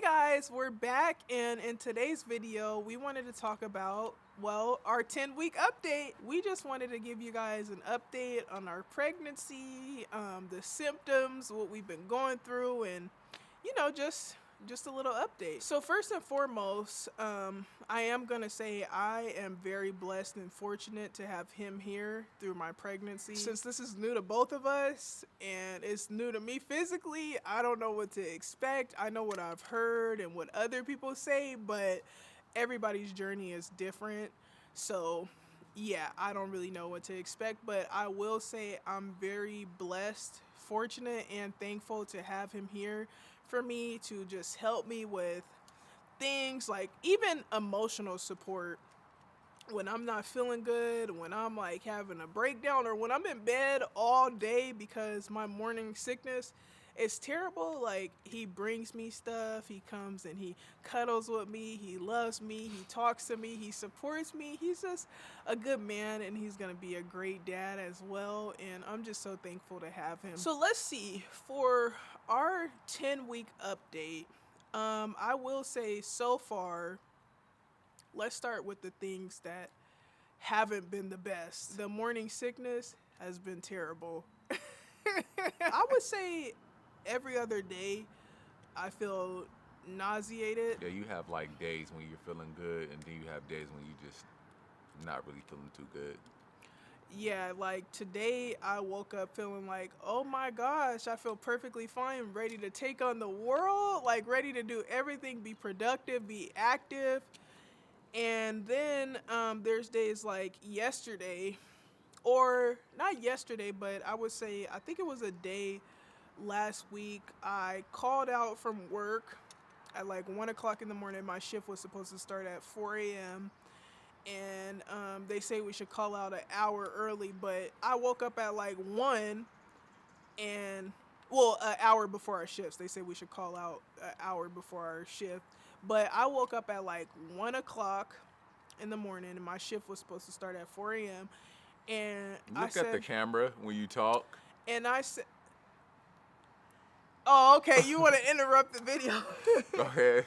Guys, we're back, and in today's video we wanted to talk about, well, our 10-week update. We just wanted to give you guys an update on our pregnancy, the symptoms, what we've been going through, and just a little update. So first and foremost, I am gonna say I am very blessed and fortunate to have him here through my pregnancy. Since this is new to both of us and it's new to me physically, I don't know what to expect. I know what I've heard and what other people say, but everybody's journey is different. So yeah, I don't really know what to expect, but I will say I'm very blessed, fortunate, and thankful to have him here for me to just help me with things like even emotional support when I'm not feeling good, when I'm like having a breakdown, or when I'm in bed all day because my morning sickness is terrible. Like, he brings me stuff, he comes and he cuddles with me, he loves me, he talks to me, he supports me. He's just a good man, and he's gonna be a great dad as well, and I'm just so thankful to have him. So let's see, for our 10-week update, I will say so far, let's start with the things that haven't been the best. The morning sickness has been terrible. I would say every other day I feel nauseated. Yeah, you have like days when you're feeling good, and then you have days when you just not really feeling too good. Yeah, like today I woke up feeling like, oh my gosh, I feel perfectly fine, ready to take on the world, like ready to do everything, be productive, be active. And then there's days like yesterday, or not yesterday, but I would say, I think it was a day last week. I called out from work at like 1 o'clock in the morning. My shift was supposed to start at 4 a.m. And they say we should call out an hour early, but I woke up at like 1, and well, an hour before our shifts. They say we should call out an hour before our shift, but I woke up at like 1 o'clock in the morning, and my shift was supposed to start at 4 a.m. And Look at the camera when you talk. And I said, oh, okay, you want to interrupt the video. Go ahead.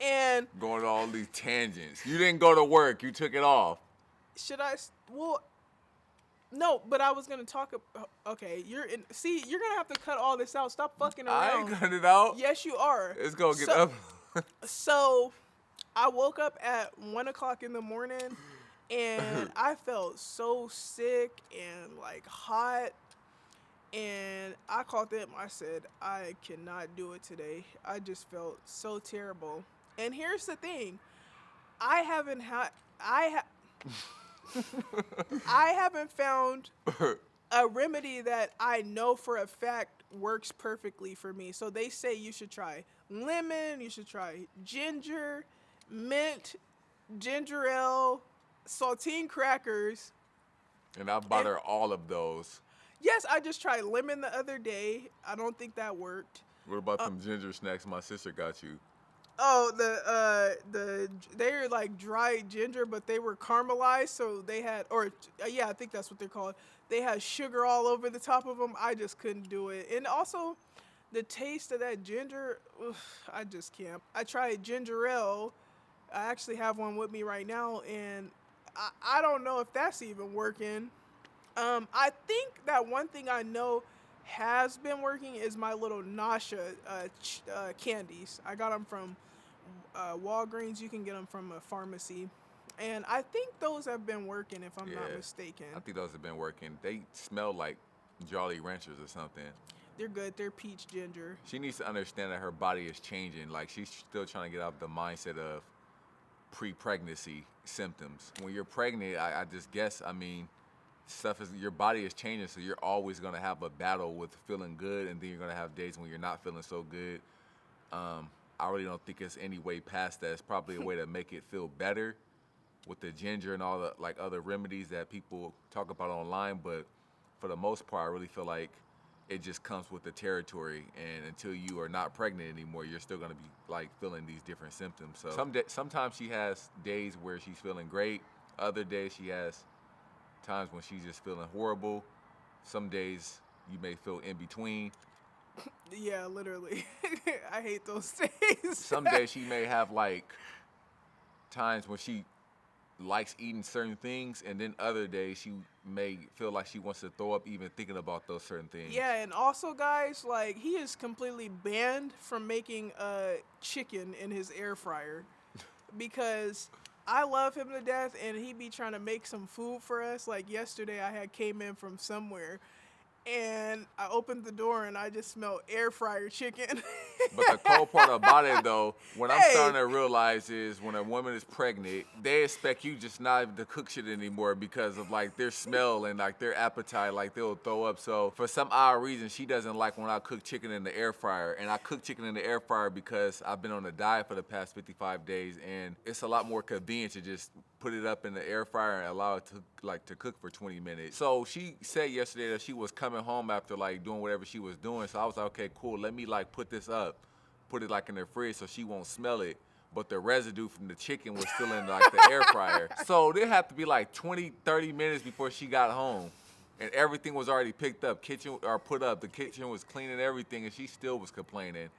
And going to all these tangents. You didn't go to work. You took it off. Should I? Well, no, but I was gonna talk. Okay, you're in. See, you're gonna have to cut all this out. Stop fucking around. I ain't cutting it out. Yes, you are. It's gonna get up. So, I woke up at 1 o'clock in the morning, and I felt so sick and like hot. And I called them. I said, I cannot do it today. I just felt so terrible. And here's the thing, I haven't found a remedy that I know for a fact works perfectly for me. So they say you should try lemon, you should try ginger, mint, ginger ale, saltine crackers. And I bought her all of those. Yes, I just tried lemon the other day. I don't think that worked. What about them ginger snacks my sister got you? Oh, they're like dried ginger, but they were caramelized, so they had, yeah, I think that's what they're called. They had sugar all over the top of them. I just couldn't do it. And also, the taste of that ginger, I just can't. I tried ginger ale. I actually have one with me right now, and I don't know if that's even working. I think that one thing I know has been working is my little nausea candies. I got them from Walgreens. You can get them from a pharmacy, and I think those have been working, if I'm not mistaken. I think those have been working. They smell like Jolly Ranchers or something. They're good. They're peach ginger. She needs to understand that her body is changing. Like, she's still trying to get out of the mindset of pre-pregnancy symptoms. When you're pregnant, I just guess, I mean, your body is changing, so you're always going to have a battle with feeling good, and then you're going to have days when you're not feeling so good. I really don't think it's any way past that. It's probably a way to make it feel better with the ginger and all the like other remedies that people talk about online, but for the most part, I really feel like it just comes with the territory, and until you are not pregnant anymore, you're still going to be like feeling these different symptoms. So sometimes she has days where she's feeling great. Other days she has times when she's just feeling horrible. Some days you may feel in between. Yeah, literally. I hate those days. Some days she may have like times when she likes eating certain things, and then other days she may feel like she wants to throw up even thinking about those certain things. Yeah, and also, guys, like he is completely banned from making chicken in his air fryer because I love him to death, and he be trying to make some food for us. Like yesterday, I had came in from somewhere, and I opened the door, and I just smelled air fryer chicken. But the cold part about it, though, what I'm Hey. starting to realize is when a woman is pregnant, they expect you just not even to cook shit anymore because of like their smell and like their appetite, like they'll throw up. So for some odd reason, she doesn't like when I cook chicken in the air fryer, and I cook chicken in the air fryer because I've been on a diet for the past 55 days, and it's a lot more convenient to just put it up in the air fryer and allow it to cook for 20 minutes. So she said yesterday that she was coming home after like doing whatever she was doing. So I was like, okay, cool. Let me like put this up, put it like in the fridge so she won't smell it. But the residue from the chicken was still in like the air fryer. So there had to be like 20, 30 minutes before she got home. And everything was already picked up, kitchen or put up. The kitchen was clean and everything, and she still was complaining.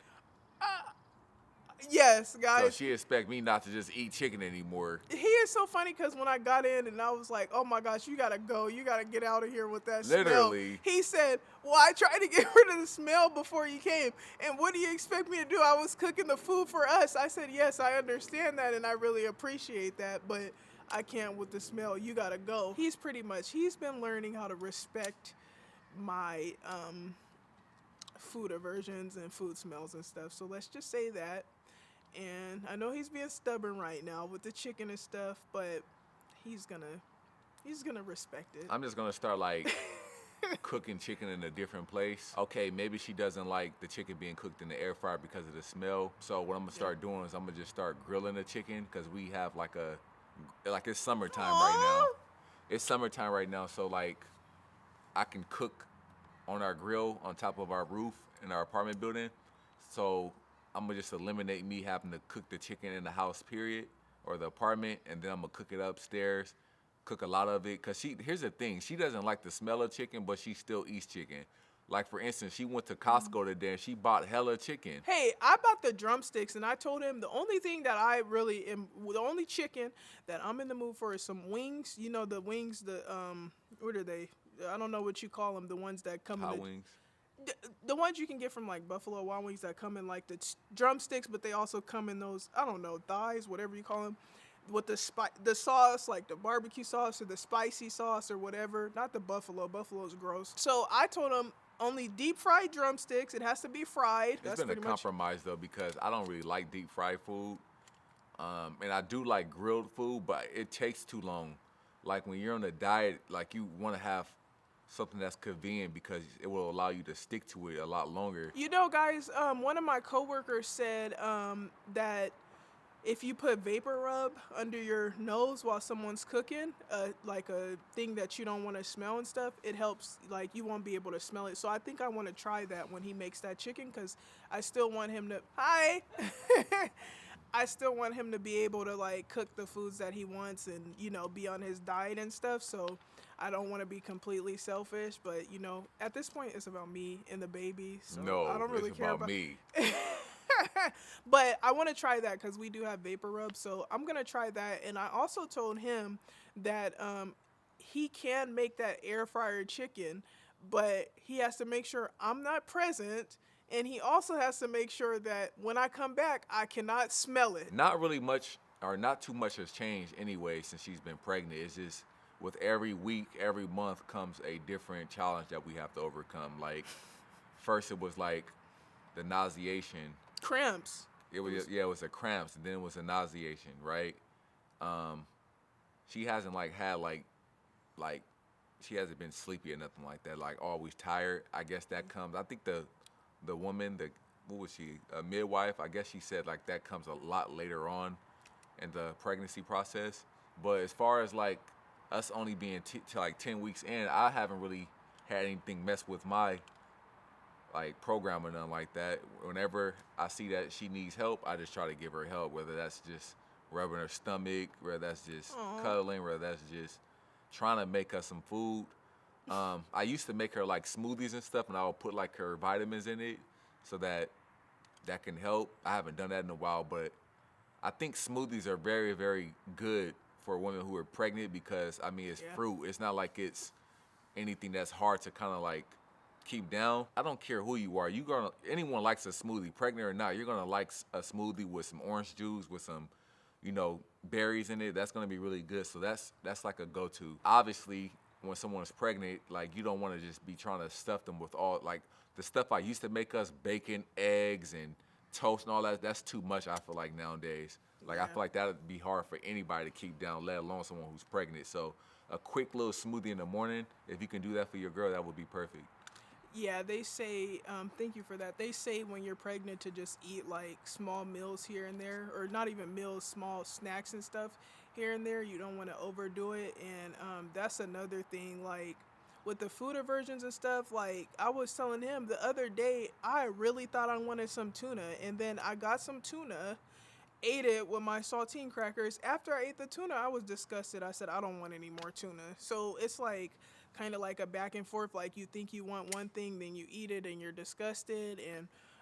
Yes, So guys. she expect me not to just eat chicken anymore. He is so funny because when I got in and I was like, oh my gosh, you gotta go. You gotta get out of here with that Literally. smell. He said, well, I tried to get rid of the smell before you came. And what do you expect me to do? I was cooking the food for us. I said, yes, I understand that and I really appreciate that, but I can't with the smell. You gotta go. He's been learning how to respect my food aversions and food smells and stuff. So let's just say that. And I know he's being stubborn right now with the chicken and stuff, but he's gonna respect it. I'm just gonna start like cooking chicken in a different place. Okay, maybe she doesn't like the chicken being cooked in the air fryer because of the smell. So what I'm gonna start doing is I'm gonna just start grilling the chicken because we have like it's summertime right now. It's summertime right now, so like I can cook on our grill on top of our roof in our apartment building. So I'm gonna just eliminate me having to cook the chicken in the house, period, or the apartment, and then I'm gonna cook it upstairs, cook a lot of it. Cause here's the thing, she doesn't like the smell of chicken, but she still eats chicken. Like for instance, she went to Costco today and she bought hella chicken. Hey, I bought the drumsticks and I told him the only thing that I really am, the only chicken that I'm in the mood for is some wings. You know the wings, what are they? I don't know what you call them. The ones that come Hot in wings. the ones you can get from like Buffalo Wild Wings that come in like the drumsticks, but they also come in those, I don't know, thighs, whatever you call them, with the sauce, like the barbecue sauce or the spicy sauce or whatever. Not the buffalo. Buffalo's gross. So I told him only deep fried drumsticks. It has to be fried. It's been a compromise though because I don't really like deep fried food, and I do like grilled food, but it takes too long. Like when you're on a diet, like you want to have something that's convenient because it will allow you to stick to it a lot longer. You know, guys, one of my coworkers said that if you put vapor rub under your nose while someone's cooking, like a thing that you don't want to smell and stuff, it helps, like you won't be able to smell it. So I think I want to try that when he makes that chicken because I still want him to, hi! I still want him to be able to like cook the foods that he wants and, you know, be on his diet and stuff. So I don't want to be completely selfish, but you know, at this point it's about me and the baby. So No, I don't really it's care about me. But I want to try that because we do have vapor rub, so I'm gonna try that. And I also told him that he can make that air fryer chicken, but he has to make sure I'm not present, and he also has to make sure that when I come back, I cannot smell it. Not really much, or not too much has changed anyway since she's been pregnant. It's just with every week, every month comes a different challenge that we have to overcome. Like first it was like the nauseation. Cramps. It was a cramps, and then it was a nauseation, right? She hasn't like had like she hasn't been sleepy or nothing like that, like always tired. I guess that comes. I think the woman, what was she, a midwife? I guess she said like that comes a lot later on in the pregnancy process. But as far as like us only being to like 10 weeks in, I haven't really had anything mess with my like program or nothing like that. Whenever I see that she needs help, I just try to give her help, whether that's just rubbing her stomach, whether that's just cuddling, whether that's just trying to make us some food. I used to make her like smoothies and stuff, and I would put like her vitamins in it so that that can help. I haven't done that in a while, but I think smoothies are very, very good for women who are pregnant because I mean it's Yeah. fruit. It's not like it's anything that's hard to kind of like keep down. I don't care who you are. Anyone likes a smoothie, pregnant or not. You're gonna like a smoothie with some orange juice, with some, berries in it. That's gonna be really good. So that's like a go-to. Obviously, when someone's pregnant, like you don't want to just be trying to stuff them with all like the stuff I used to make us, bacon, eggs, and toast and all that. That's too much. I feel like nowadays. Like I Yeah. feel like that would be hard for anybody to keep down, let alone someone who's pregnant. So a quick little smoothie in the morning, if you can do that for your girl, that would be perfect. Yeah, they say, thank you for that. They say when you're pregnant to just eat like small meals here and there, or not even meals, small snacks and stuff here and there. You don't want to overdo it. And that's another thing, like with the food aversions and stuff. Like I was telling him the other day, I really thought I wanted some tuna, and then I got some tuna, ate it with my saltine crackers. After I ate the tuna, I was disgusted. I said, I don't want any more tuna. So it's like kind of like a back and forth. Like you think you want one thing, then you eat it and you're disgusted.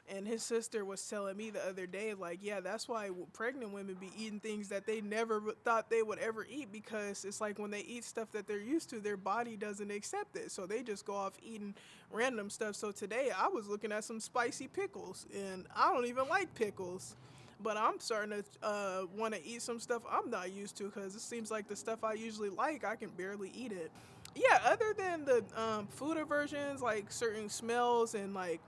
And his sister was telling me the other day, like, yeah, that's why pregnant women be eating things that they never thought they would ever eat, because it's like when they eat stuff that they're used to, their body doesn't accept it. So they just go off eating random stuff. So today I was looking at some spicy pickles, and I don't even like pickles. But I'm starting to want to eat some stuff I'm not used to, because it seems like the stuff I usually like, I can barely eat it. Yeah, other than the food aversions, like certain smells and like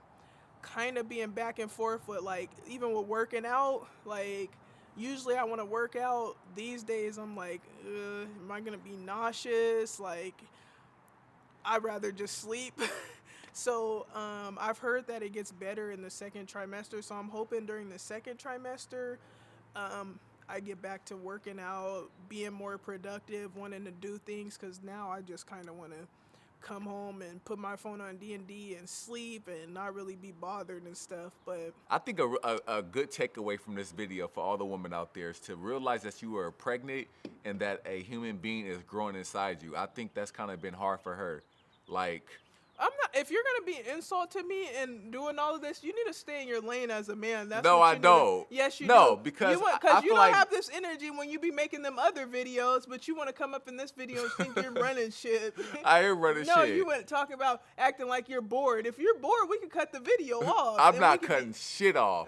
kind of being back and forth with like even with working out, like usually I want to work out. These days I'm like, am I gonna be nauseous? Like I'd rather just sleep. So I've heard that it gets better in the second trimester. So I'm hoping during the second trimester, I get back to working out, being more productive, wanting to do things. Because now I just kind of want to come home and put my phone on D and sleep and not really be bothered and stuff. But I think a good takeaway from this video for all the women out there is to realize that you are pregnant and that a human being is growing inside you. I think that's kind of been hard for her. Like, I'm not. If you're gonna be an insult to me and doing all of this, you need to stay in your lane as a man. That's no, what I you need don't. to, yes, you No, do. because You I because you feel don't like have this energy when you be making them other videos, but you want to come up in this video and think you're running shit. I am running No, shit. you wouldn't talk about acting like you're bored. If you're bored, we can cut the video off. I'm and not we cutting can shit off.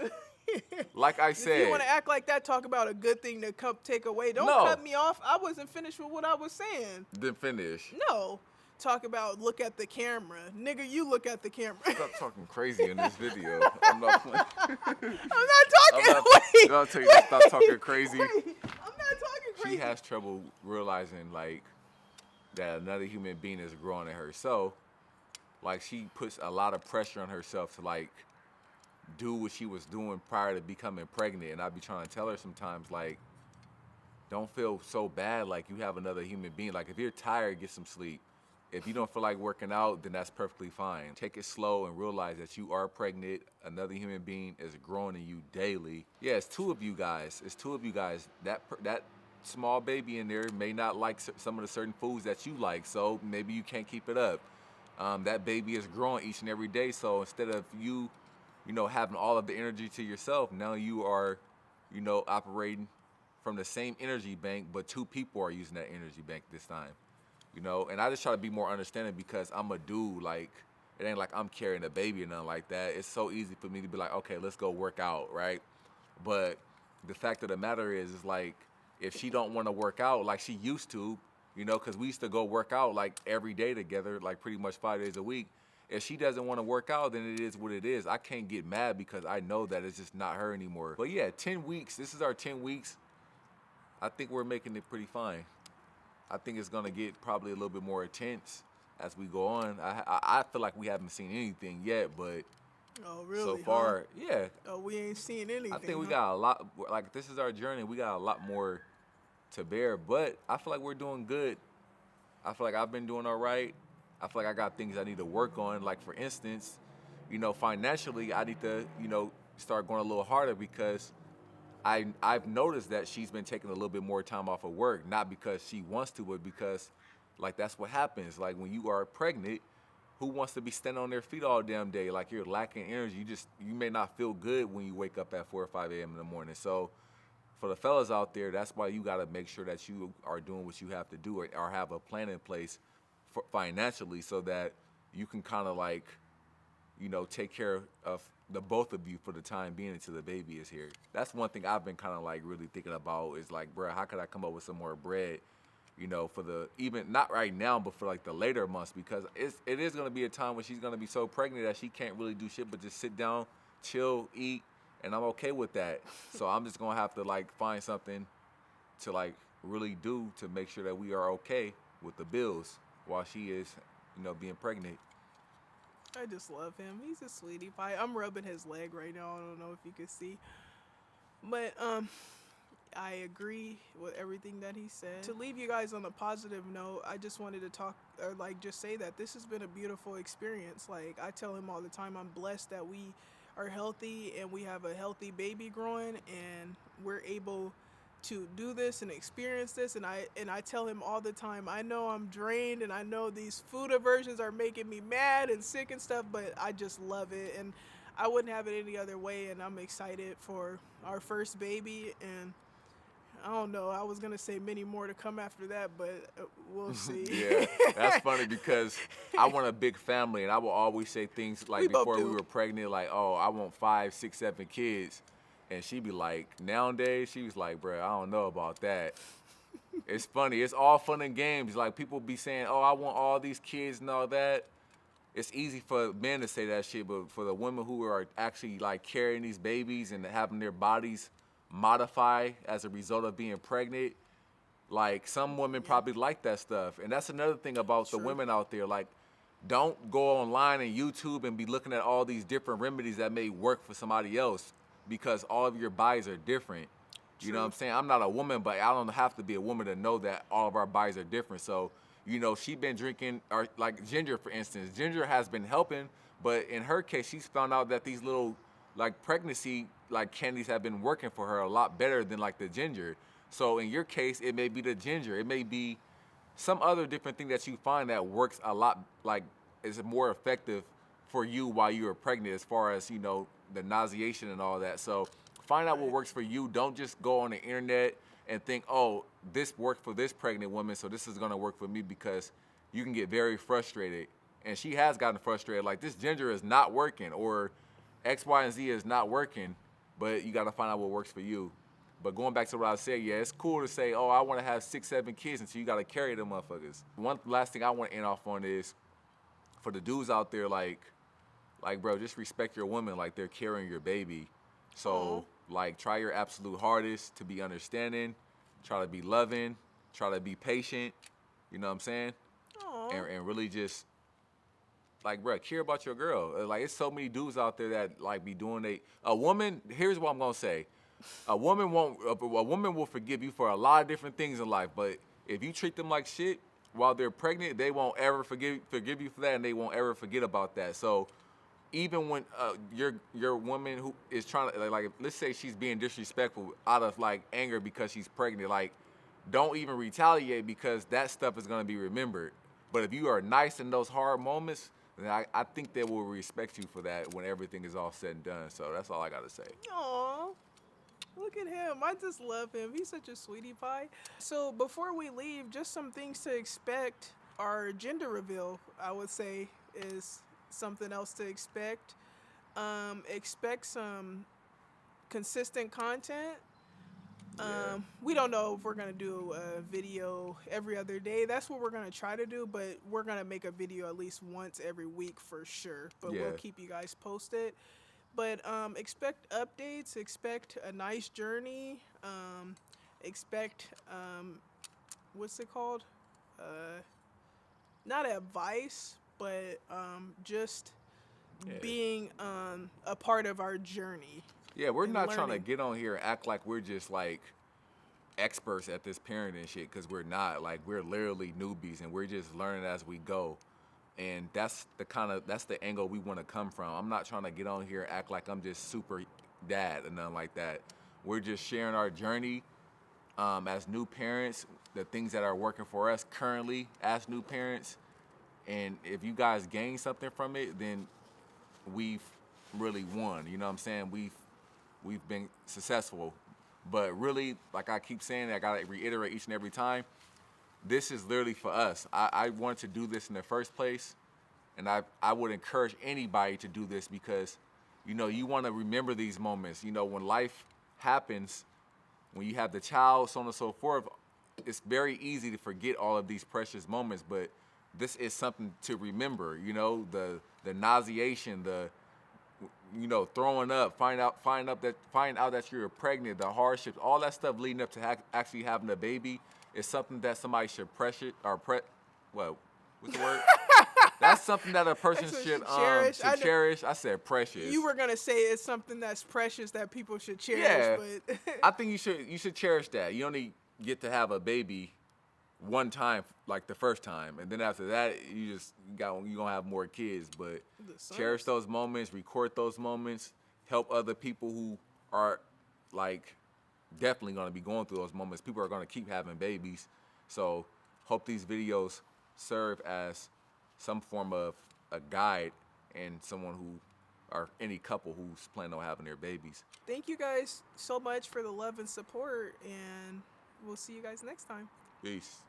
Like I If you want said, to act like that, talk about a good thing to come take away. Don't no. cut me off. I wasn't finished with what I was saying. Then finish. No. Talk about look at the camera. Nigga, you look at the camera. Stop talking crazy in this video. I'm not playing. I'm not talking. I'm not, wait, I'll tell you to stop talking crazy. wait. I'm not talking crazy. She has trouble realizing like that another human being is growing in her. So, like, she puts a lot of pressure on herself to like do what she was doing prior to becoming pregnant. And I be trying to tell her sometimes like, don't feel so bad like you have another human being. Like if you're tired, get some sleep. If you don't feel like working out, then that's perfectly fine. Take it slow and realize that you are pregnant. Another human being is growing in you daily. Yeah, it's two of you guys. It's two of you guys. That small baby in there may not like some of the certain foods that you like, so maybe you can't keep it up. That baby is growing each and every day, so instead of you, having all of the energy to yourself, now you are, operating from the same energy bank, but two people are using that energy bank this time. And I just try to be more understanding because I'm a dude. Like, it ain't like I'm carrying a baby or nothing like that. It's so easy for me to be like, okay, let's go work out, right? But the fact of the matter is like, if she don't want to work out like she used to, because we used to go work out like every day together, like pretty much 5 days a week. If she doesn't want to work out, then it is what it is. I can't get mad because I know that it's just not her anymore. But yeah, 10 weeks. This is our 10 weeks. I think we're making it pretty fine. I think it's gonna get probably a little bit more intense as we go on. I feel like we haven't seen anything yet, but Oh, really? so huh? far, yeah, Oh, we ain't seen anything. I think we huh? got a lot. Like this is our journey. We got a lot more to bear, but I feel like we're doing good. I feel like I've been doing all right. I feel like I got things I need to work on. Like for instance, financially, I need to, start going a little harder because I've noticed that she's been taking a little bit more time off of work, not because she wants to, but because Like that's what happens. Like when you are pregnant, who wants to be standing on their feet all damn day? Like you're lacking energy. You may not feel good when you wake up at 4 or 5 a.m. in the morning. So for the fellas out there, that's why you got to make sure that you are doing what you have to do, or have a plan in place for financially, so that you can kind of like, take care of the both of you for the time being until the baby is here. That's one thing I've been kind of like really thinking about is like, bro, how could I come up with some more bread, for the, even not right now, but for like the later months, because it is going to be a time when she's going to be so pregnant that she can't really do shit but just sit down, chill, eat, and I'm okay with that. So I'm just going to have to like find something to like really do to make sure that we are okay with the bills while she is, being pregnant. I just love him. He's a sweetie pie. I'm rubbing his leg right now. I don't know if you can see. But I agree with everything that he said. To leave you guys on a positive note, I just wanted to talk, or like just say that this has been a beautiful experience. Like I tell him all the time, I'm blessed that we are healthy and we have a healthy baby growing, and we're able to do this and experience this. And I tell him all the time, I know I'm drained and I know these food aversions are making me mad and sick and stuff, but I just love it and I wouldn't have it any other way. And I'm excited for our first baby, and I don't know, I was gonna say many more to come after that, but we'll see. Yeah, that's funny because I want a big family, and I will always say things like before we were pregnant, like, oh, I want 5, 6, 7 kids. And she'd be like, nowadays, she was like, bro, I don't know about that. It's funny. It's all fun and games. Like, people be saying, oh, I want all these kids and all that. It's easy for men to say that shit, but for the women who are actually, like, carrying these babies and having their bodies modify as a result of being pregnant, like, some women probably like that stuff. And that's another thing about the women out there. Like, don't go online and YouTube and be looking at all these different remedies that may work for somebody else, because all of your bodies are different. You know what I'm saying? I'm not a woman, but I don't have to be a woman to know that all of our bodies are different. So, she been drinking, or like ginger, for instance. Ginger has been helping, but in her case, she's found out that these little like pregnancy like candies have been working for her a lot better than like the ginger. So in your case, it may be the ginger. It may be some other different thing that you find that works a lot, like is more effective for you while you are pregnant, as far as, the nauseation and all that. So find out what works for you. Don't just go on the internet and think, oh, this worked for this pregnant woman, so this is gonna work for me, because you can get very frustrated. And she has gotten frustrated, like, this ginger is not working, or X, Y, and Z is not working, but you gotta find out what works for you. But going back to what I said, yeah, it's cool to say, oh, I wanna have 6, 7 kids, until you gotta carry them motherfuckers. One last thing I wanna end off on is, for the dudes out there, like, bro, just respect your woman like they're carrying your baby. So, like, try your absolute hardest to be understanding, try to be loving, try to be patient, you know what I'm saying? And really just, like, bro, care about your girl. Like, it's so many dudes out there that, like, be doing a woman, here's what I'm gonna say. A woman will forgive you for a lot of different things in life, but if you treat them like shit while they're pregnant, they won't ever forgive you for that, and they won't ever forget about that. So, even when your woman who is trying to, like, let's say she's being disrespectful out of like anger because she's pregnant, like, don't even retaliate, because that stuff is gonna be remembered. But if you are nice in those hard moments, then I think they will respect you for that when everything is all said and done. So that's all I gotta say. Aw, look at him. I just love him. He's such a sweetie pie. So before we leave, just some things to expect. Our gender reveal, I would say, is something else to expect. Expect some consistent content. We don't know if we're gonna do a video every other day. That's what we're gonna try to do, but we're gonna make a video at least once every week for sure. But we'll keep you guys posted. But expect updates, expect a nice journey, expect what's it called? Not advice, but just being a part of our journey. Yeah, we're not trying to get on here and act like we're just like experts at this parenting shit, because we're not. Like, we're literally newbies, and we're just learning as we go. And that's the angle we want to come from. I'm not trying to get on here and act like I'm just super dad and nothing like that. We're just sharing our journey as new parents. the things that are working for us currently as new parents. And if you guys gain something from it, then we've really won. You know what I'm saying? We've been successful. But really, like I keep saying, I gotta reiterate each and every time, this is literally for us. I wanted to do this in the first place, and I would encourage anybody to do this because, you want to remember these moments. When life happens, when you have the child, so on and so forth, it's very easy to forget all of these precious moments, but this is something to remember. The nauseation, the throwing up, find out that you're pregnant, the hardships, all that stuff leading up to actually having a baby is something that somebody should what's the word? That's something that a person should cherish. I said precious. You were gonna say it's something that's precious that people should cherish, Yeah, but I think you should cherish that. You only get to have a baby one time, like the first time, and then after that, you gonna have more kids. But cherish those moments, record those moments, help other people who are like definitely gonna be going through those moments. People are gonna keep having babies, so hope these videos serve as some form of a guide and someone or any couple who's planning on having their babies. Thank you guys so much for the love and support, and we'll see you guys next time. Peace.